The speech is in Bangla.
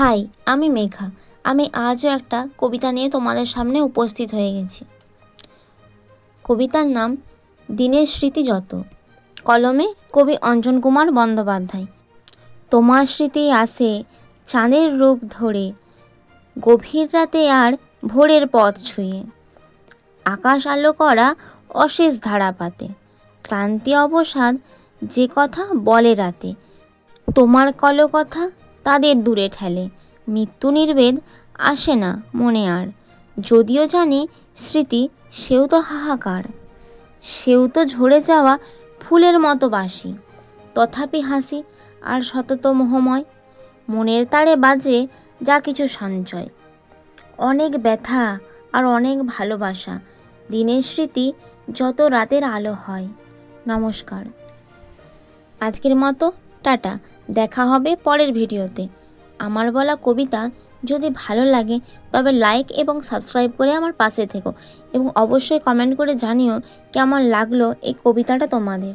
হাই, আমি মেঘা। আমি আজও একটা কবিতা নিয়ে তোমাদের সামনে উপস্থিত হয়ে গেছি। কবিতার নাম দিনের স্মৃতি যত। কলমে কবি অঞ্জন কুমার বন্দ্যোপাধ্যায়। তোমার স্মৃতি আসে চাঁদের রূপ ধরে, গভীর রাতে আর ভোরের পথ ছুঁয়ে। আকাশ আলো করা অশেষ ধারাপাতে, ক্লান্তি অবসাদ যে কথা বলে রাতে। তোমার কলকথা তাদের দূরে ঠেলে, মৃত্যু নির্বেদ আসে না মনে আর। যদিও জানি স্মৃতি সেও তো হাহাকার, সেও তো ঝরে যাওয়া ফুলের মতো বাসি। তথাপি হাসি আর সতত মোহময়, মনের তারে বাজে যা কিছু সঞ্চয়। অনেক ব্যথা আর অনেক ভালোবাসা, দিনের স্মৃতি যত রাতের আলো হয়। নমস্কার। আজকের মতো টাটা, দেখা হবে পরের ভিডিওতে। আমার বলা কবিতা যদি ভালো লাগে তবে লাইক এবং সাবস্ক্রাইব করে আমার পাশে থেকো এবং অবশ্যই কমেন্ট করে জানিও কেমন লাগলো এই কবিতাটা তোমাদের।